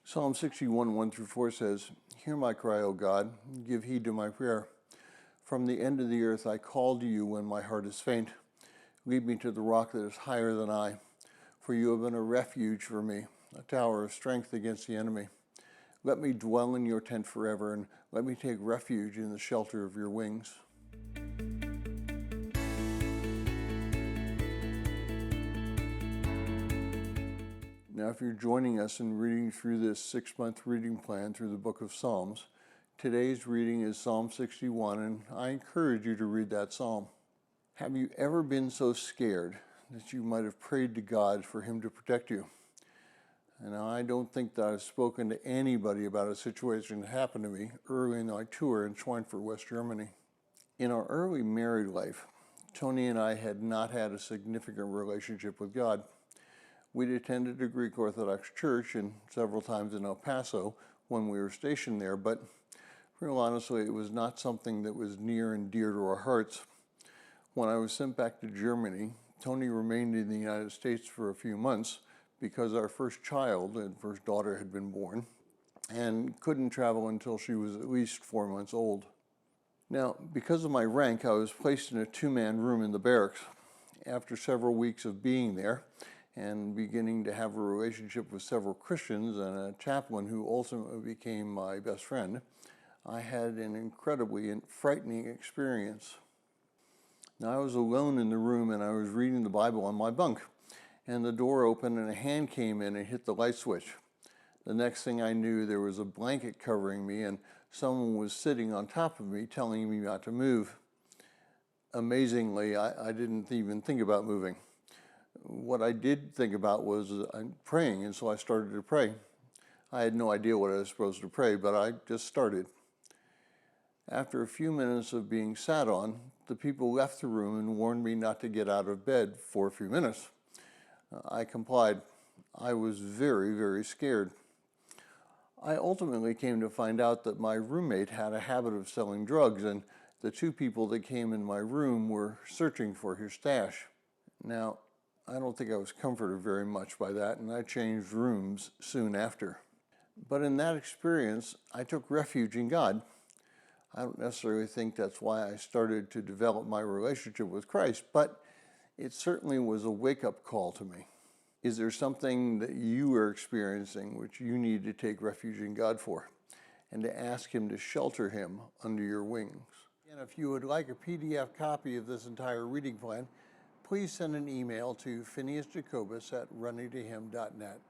Psalm 61, 1-4 says, "Hear my cry, O God, give heed to my prayer. From the end of the earth I call to you when my heart is faint. Lead me to the rock that is higher than I, for you have been a refuge for me, a tower of strength against the enemy. Let me dwell in your tent forever, and let me take refuge in the shelter of your wings." Now, if you're joining us in reading through this 6-month reading plan through the book of Psalms, today's reading is Psalm 61, and I encourage you to read that psalm. Have you ever been so scared that you might have prayed to God for him to protect you? And I don't think that I've spoken to anybody about a situation that happened to me early in my tour in Schweinfurt West Germany. In our early married life, Toni and I had not had a significant relationship with God. We'd attended a Greek Orthodox church and several times in Paso when we were stationed there, but real honestly, it was not something that was near and dear to our hearts. When I was sent back to Germany, Toni remained in the United States for a few months because our first child and first daughter had been born and couldn't travel until she was at least 4 months old. Now, because of my rank, I was placed in a 2-man room in the barracks. After several weeks of being there and beginning to have a relationship with several Christians and a chaplain who ultimately became my best friend, I had an incredibly frightening experience. Now, I was alone in the room and I was reading the Bible on my bunk, and the door opened and a hand came in and hit the light switch. The next thing I knew, there was a blanket covering me and someone was sitting on top of me telling me not to move. Amazingly, I didn't even think about moving. What I did think about was praying, and so I started to pray. I had no idea what I was supposed to pray, but I just started. After a few minutes of being sat on, the people left the room and warned me not to get out of bed for a few minutes. I complied. I was very, very scared. I ultimately came to find out that my roommate had a habit of selling drugs, and the 2 people that came in my room were searching for his stash. Now, I don't think I was comforted very much by that, and I changed rooms soon after. But in that experience, I took refuge in God. I don't necessarily think that's why I started to develop my relationship with Christ, but it certainly was a wake-up call to me. Is there something that you are experiencing which you need to take refuge in God for, and to ask him to shelter him under your wings? And if you would like a PDF copy of this entire reading plan, please send an email to phineasjacobus@runningtohim.net.